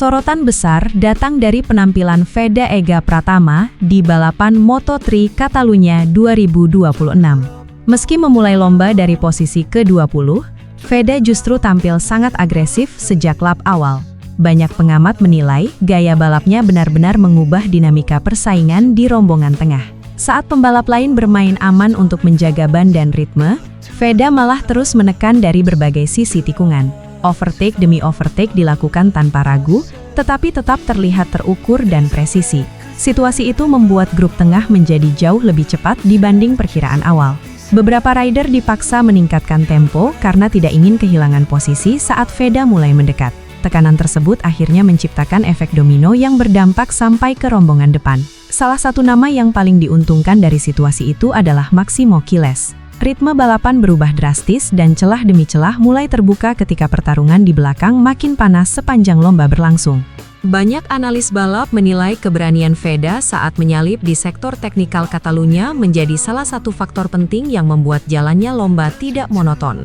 Sorotan besar datang dari penampilan Veda Ega Pratama di balapan Moto3 Catalunya 2026. Meski memulai lomba dari posisi ke-20, Veda justru tampil sangat agresif sejak lap awal. Banyak pengamat menilai gaya balapnya benar-benar mengubah dinamika persaingan di rombongan tengah. Saat pembalap lain bermain aman untuk menjaga ban dan ritme, Veda malah terus menekan dari berbagai sisi tikungan. Overtake demi overtake dilakukan tanpa ragu, tetapi tetap terlihat terukur dan presisi. Situasi itu membuat grup tengah menjadi jauh lebih cepat dibanding perkiraan awal. Beberapa rider dipaksa meningkatkan tempo karena tidak ingin kehilangan posisi saat Veda mulai mendekat. Tekanan tersebut akhirnya menciptakan efek domino yang berdampak sampai ke rombongan depan. Salah satu nama yang paling diuntungkan dari situasi itu adalah Maximo Quiles. Ritme balapan berubah drastis dan celah demi celah mulai terbuka ketika pertarungan di belakang makin panas sepanjang lomba berlangsung. Banyak analis balap menilai keberanian Veda saat menyalip di sektor teknikal Catalunya menjadi salah satu faktor penting yang membuat jalannya lomba tidak monoton.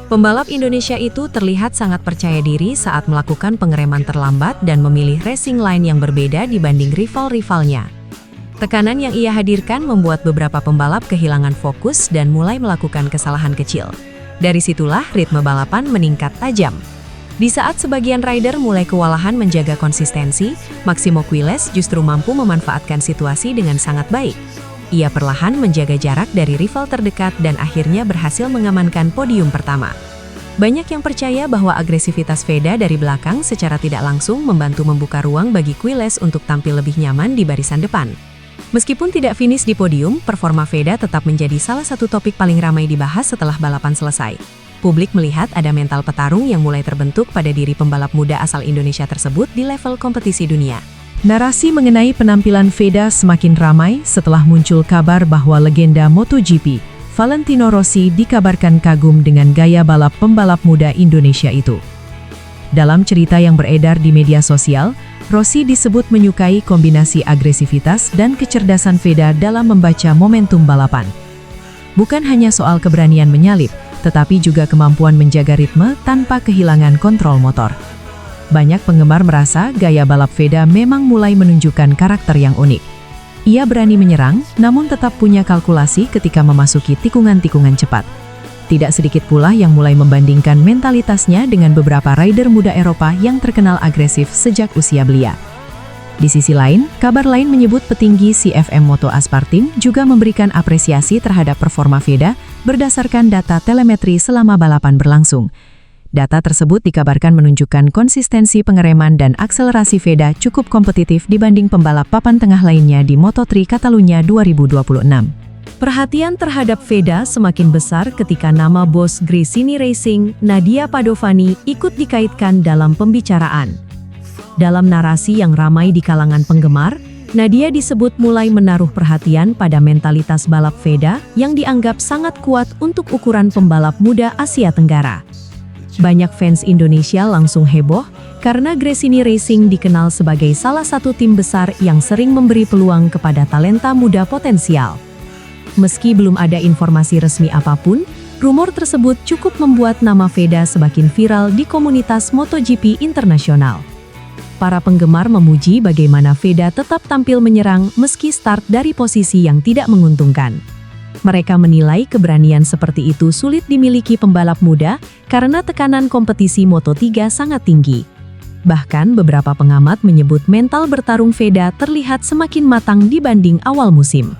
Pembalap Indonesia itu terlihat sangat percaya diri saat melakukan pengereman terlambat dan memilih racing line yang berbeda dibanding rival-rivalnya. Tekanan yang ia hadirkan membuat beberapa pembalap kehilangan fokus dan mulai melakukan kesalahan kecil. Dari situlah ritme balapan meningkat tajam. Di saat sebagian rider mulai kewalahan menjaga konsistensi, Maximo Quiles justru mampu memanfaatkan situasi dengan sangat baik. Ia perlahan menjaga jarak dari rival terdekat dan akhirnya berhasil mengamankan podium pertama. Banyak yang percaya bahwa agresivitas Veda dari belakang secara tidak langsung membantu membuka ruang bagi Quiles untuk tampil lebih nyaman di barisan depan. Meskipun tidak finish di podium, performa Veda tetap menjadi salah satu topik paling ramai dibahas setelah balapan selesai. Publik melihat ada mental petarung yang mulai terbentuk pada diri pembalap muda asal Indonesia tersebut di level kompetisi dunia. Narasi mengenai penampilan Veda semakin ramai setelah muncul kabar bahwa legenda MotoGP, Valentino Rossi, dikabarkan kagum dengan gaya balap pembalap muda Indonesia itu. Dalam cerita yang beredar di media sosial, Rossi disebut menyukai kombinasi agresivitas dan kecerdasan Veda dalam membaca momentum balapan. Bukan hanya soal keberanian menyalip, tetapi juga kemampuan menjaga ritme tanpa kehilangan kontrol motor. Banyak penggemar merasa gaya balap Veda memang mulai menunjukkan karakter yang unik. Ia berani menyerang, namun tetap punya kalkulasi ketika memasuki tikungan-tikungan cepat. Tidak sedikit pula yang mulai membandingkan mentalitasnya dengan beberapa rider muda Eropa yang terkenal agresif sejak usia belia. Di sisi lain, kabar lain menyebut petinggi CFM Moto Aspartim juga memberikan apresiasi terhadap performa Veda berdasarkan data telemetri selama balapan berlangsung. Data tersebut dikabarkan menunjukkan konsistensi pengereman dan akselerasi Veda cukup kompetitif dibanding pembalap papan tengah lainnya di Moto3 Catalunya 2026. Perhatian terhadap Veda semakin besar ketika nama bos Gresini Racing, Nadia Padovani, ikut dikaitkan dalam pembicaraan. Dalam narasi yang ramai di kalangan penggemar, Nadia disebut mulai menaruh perhatian pada mentalitas balap Veda yang dianggap sangat kuat untuk ukuran pembalap muda Asia Tenggara. Banyak fans Indonesia langsung heboh karena Gresini Racing dikenal sebagai salah satu tim besar yang sering memberi peluang kepada talenta muda potensial. Meski belum ada informasi resmi apapun, rumor tersebut cukup membuat nama Veda semakin viral di komunitas MotoGP internasional. Para penggemar memuji bagaimana Veda tetap tampil menyerang meski start dari posisi yang tidak menguntungkan. Mereka menilai keberanian seperti itu sulit dimiliki pembalap muda karena tekanan kompetisi Moto3 sangat tinggi. Bahkan beberapa pengamat menyebut mental bertarung Veda terlihat semakin matang dibanding awal musim.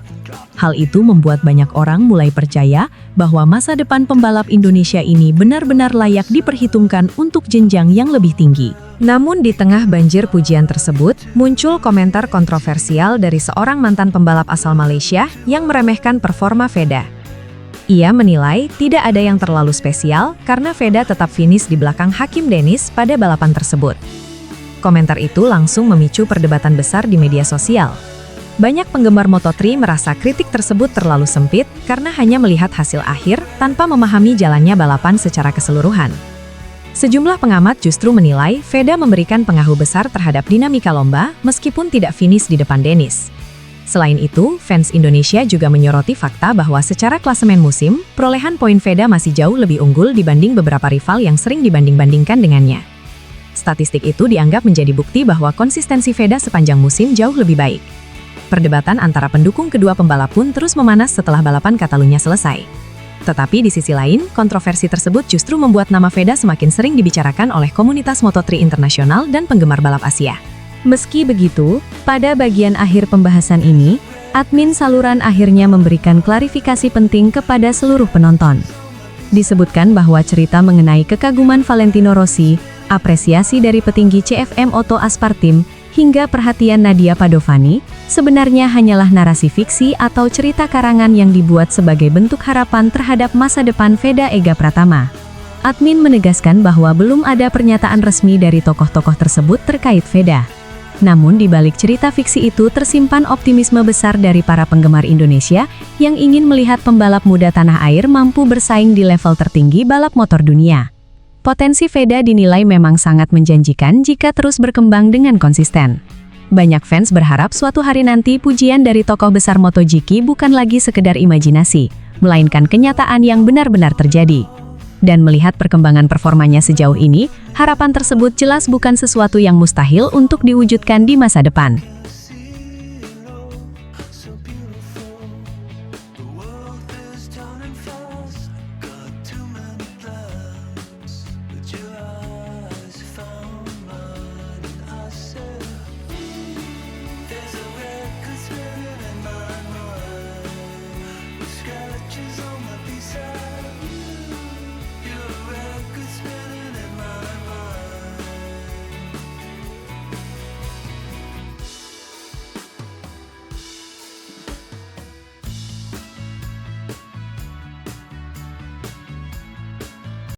Hal itu membuat banyak orang mulai percaya bahwa masa depan pembalap Indonesia ini benar-benar layak diperhitungkan untuk jenjang yang lebih tinggi. Namun di tengah banjir pujian tersebut, muncul komentar kontroversial dari seorang mantan pembalap asal Malaysia yang meremehkan performa Veda. Ia menilai tidak ada yang terlalu spesial karena Veda tetap finish di belakang Hakim Dennis pada balapan tersebut. Komentar itu langsung memicu perdebatan besar di media sosial. Banyak penggemar Moto3 merasa kritik tersebut terlalu sempit karena hanya melihat hasil akhir tanpa memahami jalannya balapan secara keseluruhan. Sejumlah pengamat justru menilai Veda memberikan pengaruh besar terhadap dinamika lomba meskipun tidak finish di depan Dennis. Selain itu, fans Indonesia juga menyoroti fakta bahwa secara klasemen musim, perolehan poin Veda masih jauh lebih unggul dibanding beberapa rival yang sering dibanding-bandingkan dengannya. Statistik itu dianggap menjadi bukti bahwa konsistensi Veda sepanjang musim jauh lebih baik. Perdebatan antara pendukung kedua pembalap pun terus memanas setelah balapan Catalunya selesai. Tetapi di sisi lain, kontroversi tersebut justru membuat nama Veda semakin sering dibicarakan oleh komunitas Moto3 internasional dan penggemar balap Asia. Meski begitu, pada bagian akhir pembahasan ini, admin saluran akhirnya memberikan klarifikasi penting kepada seluruh penonton. Disebutkan bahwa cerita mengenai kekaguman Valentino Rossi, apresiasi dari petinggi CFM Otto Aspartim, hingga perhatian Nadia Padovani, sebenarnya hanyalah narasi fiksi atau cerita karangan yang dibuat sebagai bentuk harapan terhadap masa depan Veda Ega Pratama. Admin menegaskan bahwa belum ada pernyataan resmi dari tokoh-tokoh tersebut terkait Veda. Namun di balik cerita fiksi itu tersimpan optimisme besar dari para penggemar Indonesia yang ingin melihat pembalap muda tanah air mampu bersaing di level tertinggi balap motor dunia. Potensi Veda dinilai memang sangat menjanjikan jika terus berkembang dengan konsisten. Banyak fans berharap suatu hari nanti pujian dari tokoh besar MotoGP bukan lagi sekedar imajinasi, melainkan kenyataan yang benar-benar terjadi. Dan melihat perkembangan performanya sejauh ini, harapan tersebut jelas bukan sesuatu yang mustahil untuk diwujudkan di masa depan. Scratches